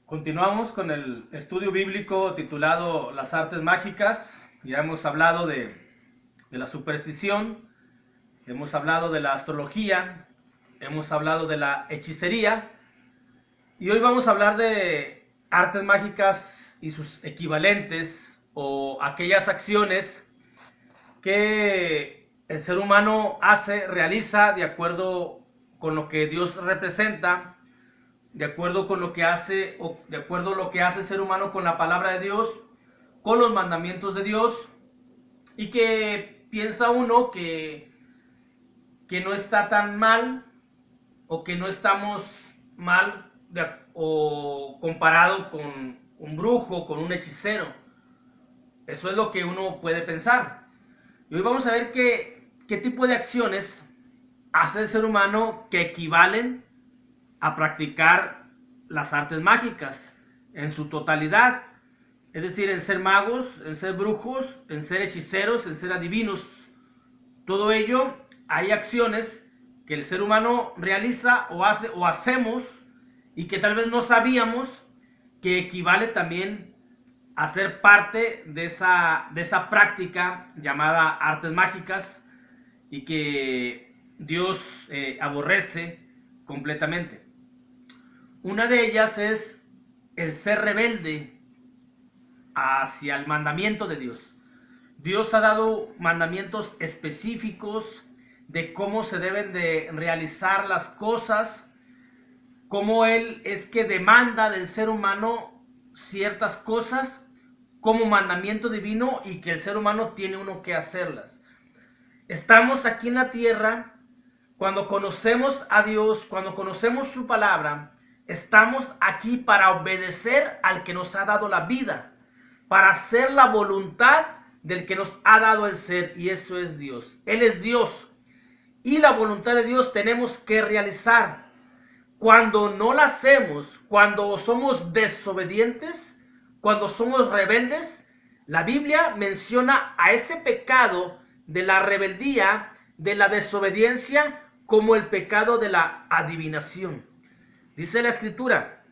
Continuamos con el estudio bíblico titulado Las artes mágicas. Ya hemos hablado de la superstición, hemos hablado de la astrología, hemos hablado de la hechicería y hoy vamos a hablar de artes mágicas y sus equivalentes o aquellas acciones que el ser humano hace, realiza de acuerdo con lo que Dios representa, de acuerdo con lo que hace, o de acuerdo a lo que hace el ser humano con la palabra de Dios, con los mandamientos de Dios, y que piensa uno que no está tan mal, o que no estamos mal, o comparado con un brujo, con un hechicero. Eso es lo que uno puede pensar. Y hoy vamos a ver qué tipo de acciones hace el ser humano que equivalen a practicar las artes mágicas en su totalidad, es decir, en ser magos, en ser brujos, en ser hechiceros, en ser adivinos. Todo ello, hay acciones que el ser humano realiza o hace o hacemos y que tal vez no sabíamos que equivale también a ser parte de esa práctica llamada artes mágicas y que Dios aborrece completamente. Una de ellas es el ser rebelde hacia el mandamiento de Dios. Dios ha dado mandamientos específicos de cómo se deben de realizar las cosas, cómo Él es que demanda del ser humano ciertas cosas como mandamiento divino y que el ser humano tiene uno que hacerlas. Estamos aquí en la tierra, cuando conocemos a Dios, cuando conocemos su palabra, estamos aquí para obedecer al que nos ha dado la vida, para hacer la voluntad del que nos ha dado el ser, y eso es Dios. Él es Dios, y la voluntad de Dios tenemos que realizar. Cuando no la hacemos, cuando somos desobedientes, cuando somos rebeldes, la Biblia menciona a ese pecado de la rebeldía, de la desobediencia, como el pecado de la adivinación. Dice la Escritura,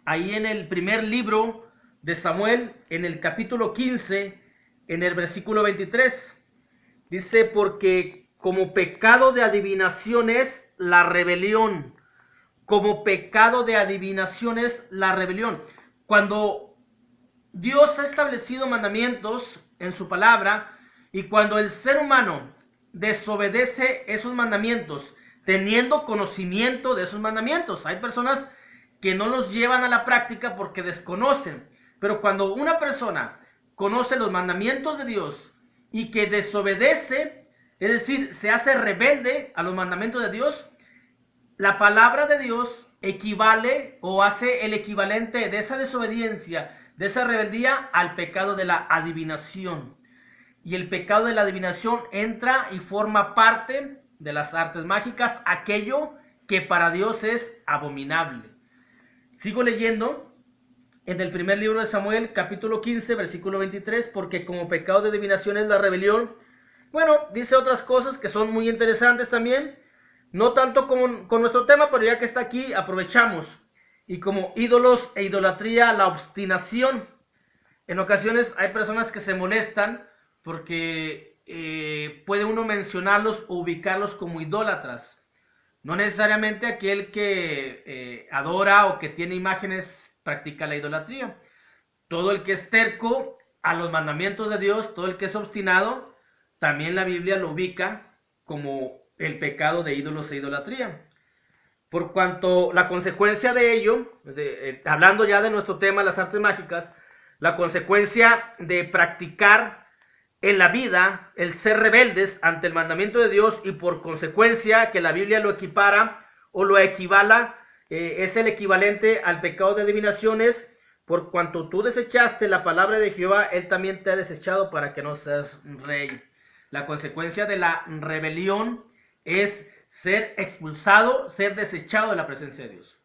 ahí en el primer libro de Samuel, en el capítulo 15, en el versículo 23, dice: porque como pecado de adivinación es la rebelión. Como pecado de adivinación es la rebelión. Cuando Dios ha establecido mandamientos en su palabra y cuando el ser humano desobedece esos mandamientos, teniendo conocimiento de esos mandamientos, hay personas que no los llevan a la práctica porque desconocen, pero cuando una persona conoce los mandamientos de Dios y que desobedece, es decir, se hace rebelde a los mandamientos de Dios, la palabra de Dios equivale o hace el equivalente de esa desobediencia, de esa rebeldía, al pecado de la adivinación. Y el pecado de la adivinación entra y forma parte de las artes mágicas, aquello que para Dios es abominable. Sigo leyendo en el primer libro de Samuel, capítulo 15, versículo 23, porque como pecado de adivinación es la rebelión. Bueno, dice otras cosas que son muy interesantes también. No tanto con nuestro tema, pero ya que está aquí, aprovechamos. Y como ídolos e idolatría, la obstinación. En ocasiones hay personas que se molestan porque puede uno mencionarlos o ubicarlos como idólatras. No necesariamente aquel que adora o que tiene imágenes practica la idolatría. Todo el que es terco a los mandamientos de Dios, todo el que es obstinado, también la Biblia lo ubica como el pecado de ídolos e idolatría. Por cuanto la consecuencia de ello, hablando ya de nuestro tema, las artes mágicas, la consecuencia de practicar en la vida el ser rebeldes ante el mandamiento de Dios y por consecuencia que la Biblia lo equipara o lo equivala, es el equivalente al pecado de adivinaciones. Por cuanto tú desechaste la palabra de Jehová, Él también te ha desechado para que no seas rey. La consecuencia de la rebelión es ser expulsado, ser desechado de la presencia de Dios.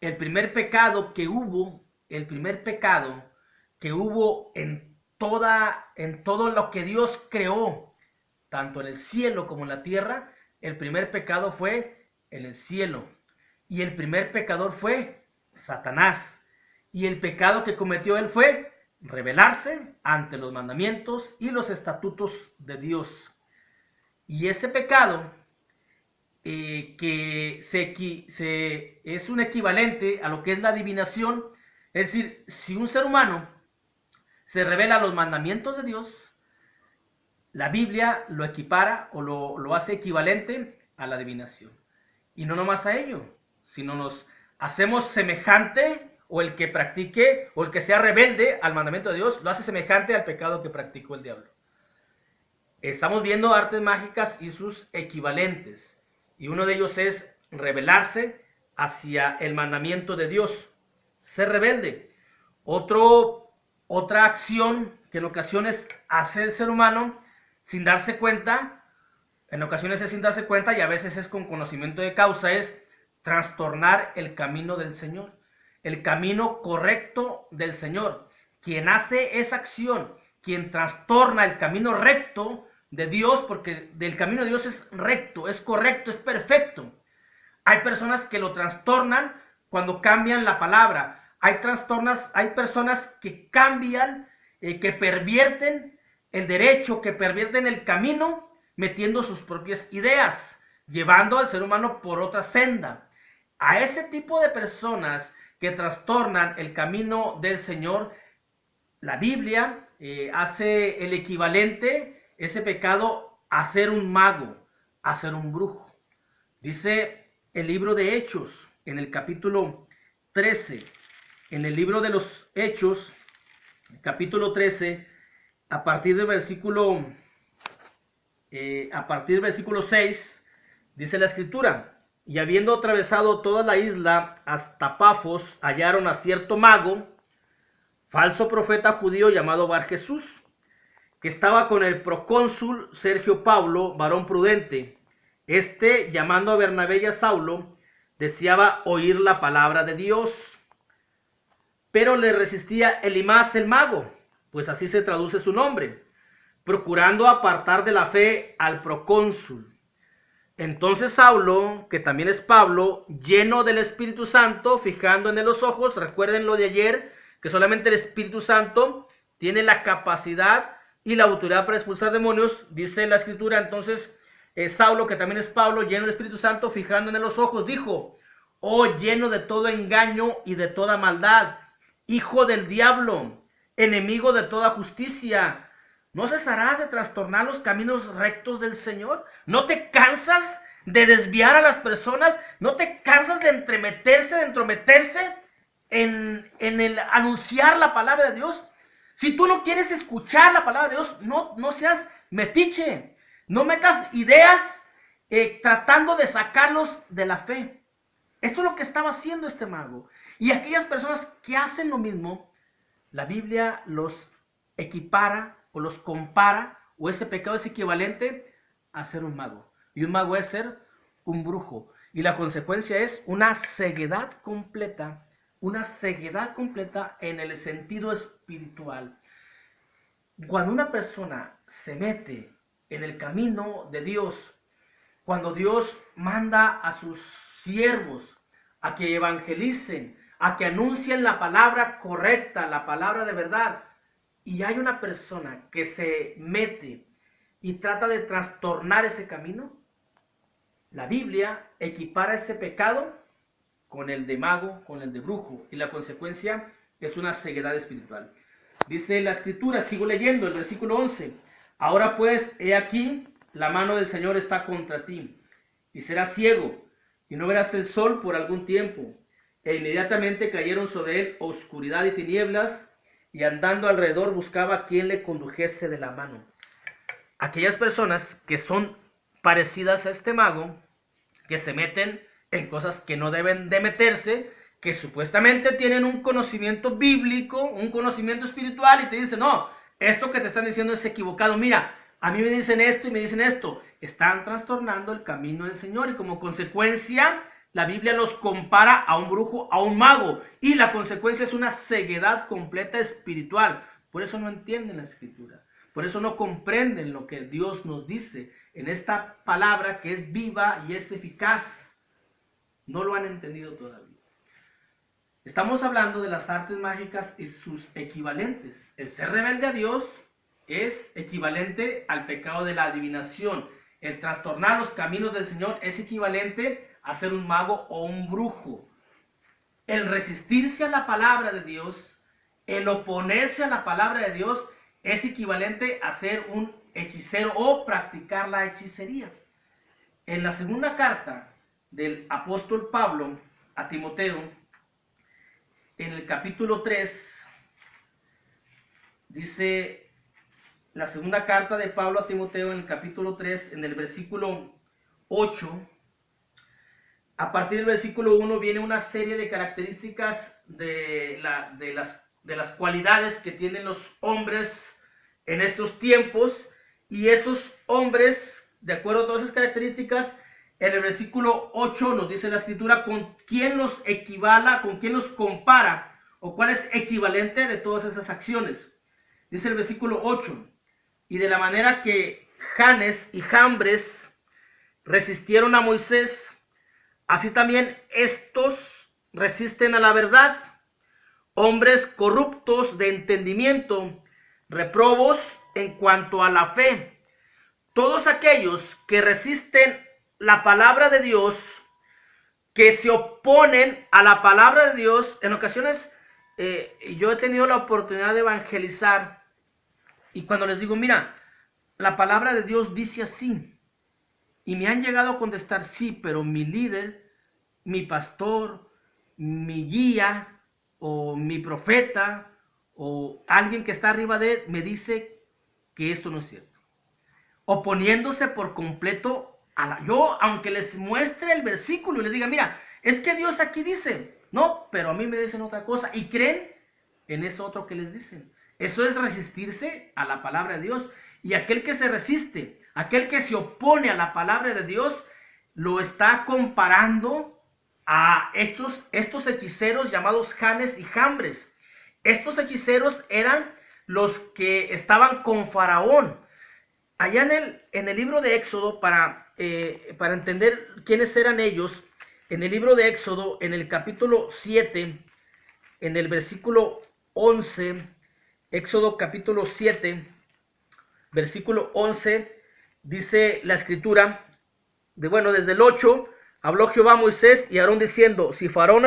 El primer pecado que hubo en todo lo que Dios creó, tanto en el cielo como en la tierra, el primer pecado fue en el cielo. Y el primer pecador fue Satanás. Y el pecado que cometió él fue rebelarse ante los mandamientos y los estatutos de Dios. Y ese pecado que es un equivalente a lo que es la adivinación, es decir, si un ser humano se revela a los mandamientos de Dios, la Biblia lo equipara o lo hace equivalente a la adivinación. Y no nomás a ello, sino nos hacemos semejante, o el que practique, o el que sea rebelde al mandamiento de Dios, lo hace semejante al pecado que practicó el diablo. Estamos viendo artes mágicas y sus equivalentes. Y uno de ellos es rebelarse hacia el mandamiento de Dios. Ser rebelde. Otra acción que en ocasiones hace el ser humano sin darse cuenta, en ocasiones es sin darse cuenta y a veces es con conocimiento de causa, es trastornar el camino del Señor. El camino correcto del Señor. Quien hace esa acción, quien trastorna el camino recto de Dios, porque del camino de Dios es recto, es correcto, es perfecto. Hay personas que lo trastornan cuando cambian la palabra. Hay personas que cambian, que pervierten el derecho, que pervierten el camino, metiendo sus propias ideas, llevando al ser humano por otra senda. A ese tipo de personas que trastornan el camino del Señor, la Biblia hace el equivalente, ese pecado, a ser un mago, a ser un brujo. Dice el libro de Hechos, en el capítulo 13, en el libro de los Hechos, capítulo 13, a partir del versículo 6, dice la escritura: y habiendo atravesado toda la isla hasta Pafos, hallaron a cierto mago, falso profeta judío llamado Bar Jesús, que estaba con el procónsul Sergio Paulo, varón prudente. Este, llamando a Bernabé y a Saulo, deseaba oír la palabra de Dios, pero le resistía Elimas el mago, pues así se traduce su nombre, procurando apartar de la fe al procónsul. Entonces Saulo, que también es Pablo, lleno del Espíritu Santo, fijando en él los ojos, recuerden lo de ayer, que solamente el Espíritu Santo tiene la capacidad y la autoridad para expulsar demonios, dice la Escritura. Entonces Saulo, que también es Pablo, lleno del Espíritu Santo, fijando en él los ojos, dijo: oh, lleno de todo engaño y de toda maldad, hijo del diablo, enemigo de toda justicia, ¿no cesarás de trastornar los caminos rectos del Señor? ¿No te cansas de desviar a las personas? ¿No te cansas de entrometerse en el anunciar la palabra de Dios? Si tú no quieres escuchar la palabra de Dios, no seas metiche. No metas ideas tratando de sacarlos de la fe. Eso es lo que estaba haciendo este mago. Y aquellas personas que hacen lo mismo, la Biblia los equipara o los compara, o ese pecado es equivalente a ser un mago. Y un mago es ser un brujo. Y la consecuencia es una ceguedad completa en el sentido espiritual. Cuando una persona se mete en el camino de Dios, cuando Dios manda a sus siervos a que evangelicen, a que anuncien la palabra correcta, la palabra de verdad, y hay una persona que se mete y trata de trastornar ese camino, la Biblia equipara ese pecado con el de mago, con el de brujo, y la consecuencia es una ceguedad espiritual. Dice la Escritura, sigo leyendo el versículo 11: ahora pues, he aquí, la mano del Señor está contra ti, y serás ciego, y no verás el sol por algún tiempo. E inmediatamente cayeron sobre él oscuridad y tinieblas, y andando alrededor buscaba a quien le condujese de la mano. Aquellas personas que son parecidas a este mago, que se meten en cosas que no deben de meterse, que supuestamente tienen un conocimiento bíblico, un conocimiento espiritual, y te dicen: no, esto que te están diciendo es equivocado, mira, a mí me dicen esto y me dicen esto. Están trastornando el camino del Señor, y como consecuencia la Biblia los compara a un brujo, a un mago, y la consecuencia es una ceguedad completa espiritual. Por eso no entienden la Escritura, por eso no comprenden lo que Dios nos dice en esta palabra que es viva y es eficaz. No lo han entendido todavía. Estamos hablando de las artes mágicas y sus equivalentes. El ser rebelde a Dios es equivalente al pecado de la adivinación. El trastornar los caminos del Señor es equivalente a ser un mago o un brujo. El resistirse a la palabra de Dios, el oponerse a la palabra de Dios, es equivalente a ser un hechicero o practicar la hechicería. En la segunda carta del apóstol Pablo a Timoteo, en el capítulo 3, dice la segunda carta de Pablo a Timoteo en el capítulo 3, en el versículo 8, a partir del versículo 1 viene una serie de características de las cualidades que tienen los hombres en estos tiempos, y esos hombres, de acuerdo a todas esas características, en el versículo 8 nos dice la escritura con quién los equivala, con quién los compara, o cuál es equivalente de todas esas acciones. Dice el versículo 8, y de la manera que Janes y Jambres resistieron a Moisés, así también estos resisten a la verdad, hombres corruptos de entendimiento, reprobos en cuanto a la fe. Todos aquellos que resisten la palabra de Dios, que se oponen a la palabra de Dios, en ocasiones yo he tenido la oportunidad de evangelizar, y cuando les digo, mira, la palabra de Dios dice así, y me han llegado a contestar, sí, pero mi líder, mi pastor, mi guía, o mi profeta, o alguien que está arriba de él, me dice que esto no es cierto. Oponiéndose por completo a la... Yo, aunque les muestre el versículo y les diga, mira, es que Dios aquí dice, no, pero a mí me dicen otra cosa, y creen en eso otro que les dicen. Eso es resistirse a la palabra de Dios. Y aquel que se resiste, aquel que se opone a la palabra de Dios, lo está comparando a estos hechiceros llamados Janes y Jambres. Estos hechiceros eran los que estaban con Faraón. Allá en el libro de Éxodo, para entender quiénes eran ellos, en el libro de Éxodo, en el capítulo 7, en el versículo 11, Éxodo capítulo 7, versículo 11, dice la escritura, desde el 8, habló Jehová a Moisés y a Aarón diciendo, si Faraón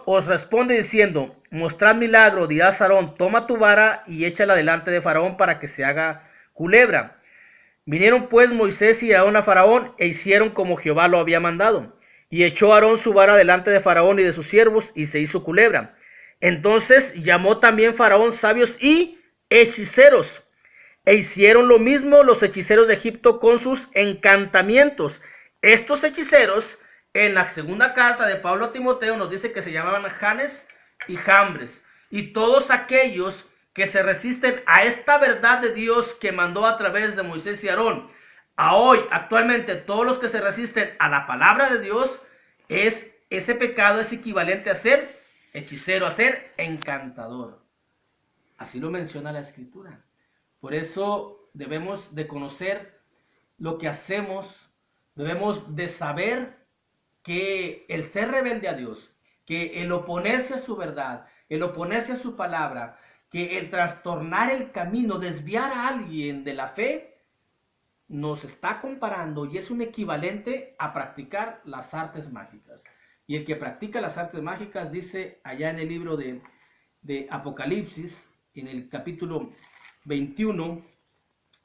os responde diciendo, mostrad milagro, dirás a Aarón, toma tu vara y échala delante de Faraón para que se haga culebra. Vinieron pues Moisés y Aarón a Faraón e hicieron como Jehová lo había mandado. Y echó Aarón su vara delante de Faraón y de sus siervos y se hizo culebra. Entonces llamó también Faraón sabios y hechiceros. E hicieron lo mismo los hechiceros de Egipto con sus encantamientos. Estos hechiceros, en la segunda carta de Pablo a Timoteo, nos dice que se llamaban Janes y Jambres. Y todos aquellos que se resisten a esta verdad de Dios que mandó a través de Moisés y Aarón, a hoy, actualmente, todos los que se resisten a la palabra de Dios, ese pecado es equivalente a ser hechicero, a ser encantador. Así lo menciona la escritura. Por eso debemos de conocer lo que hacemos, debemos de saber que el ser rebelde a Dios, que el oponerse a su verdad, el oponerse a su palabra, que el trastornar el camino, desviar a alguien de la fe, nos está comparando y es un equivalente a practicar las artes mágicas. Y el que practica las artes mágicas dice allá en el libro de Apocalipsis, en el capítulo 21,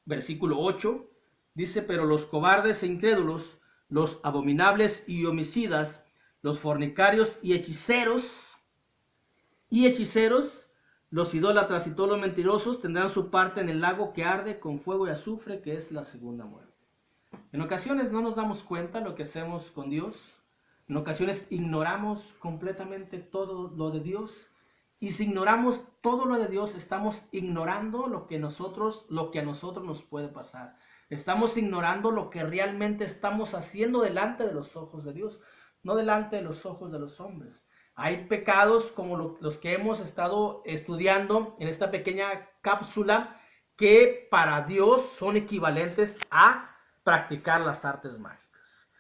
versículo 8, dice, pero los cobardes e incrédulos, los abominables y homicidas, los fornicarios y hechiceros, los idólatras y todos los mentirosos tendrán su parte en el lago que arde con fuego y azufre, que es la segunda muerte. En ocasiones no nos damos cuenta lo que hacemos con Dios. En ocasiones ignoramos completamente todo lo de Dios. Y si ignoramos todo lo de Dios, estamos ignorando lo que a nosotros nos puede pasar. Estamos ignorando lo que realmente estamos haciendo delante de los ojos de Dios, no delante de los ojos de los hombres. Hay pecados como los que hemos estado estudiando en esta pequeña cápsula que para Dios son equivalentes a practicar las artes mágicas.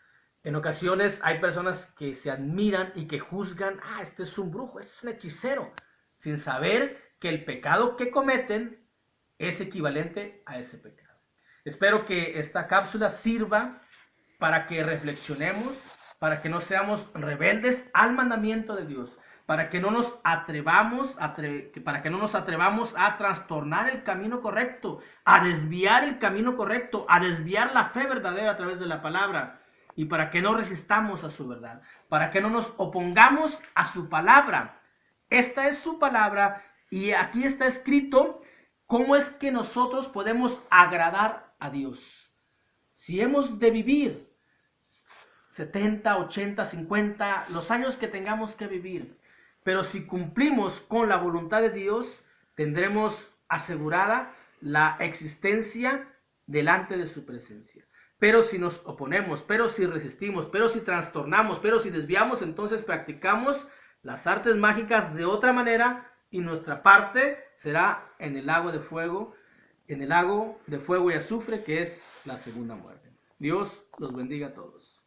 En ocasiones hay personas que se admiran y que juzgan, este es un brujo, este es un hechicero, sin saber que el pecado que cometen es equivalente a ese pecado. Espero que esta cápsula sirva para que reflexionemos, para que no seamos rebeldes al mandamiento de Dios, para que no nos atrevamos a trastornar el camino correcto, a desviar el camino correcto, a desviar la fe verdadera a través de la palabra, y para que no resistamos a su verdad, para que no nos opongamos a su palabra. Esta es su palabra y aquí está escrito cómo es que nosotros podemos agradar a Dios. Si hemos de vivir 70, 80, 50, los años que tengamos que vivir, pero si cumplimos con la voluntad de Dios, tendremos asegurada la existencia delante de su presencia. Pero si nos oponemos, pero si resistimos, pero si trastornamos, pero si desviamos, entonces practicamos las artes mágicas de otra manera y nuestra parte será en el lago de fuego, y azufre, que es la segunda muerte. Dios los bendiga a todos.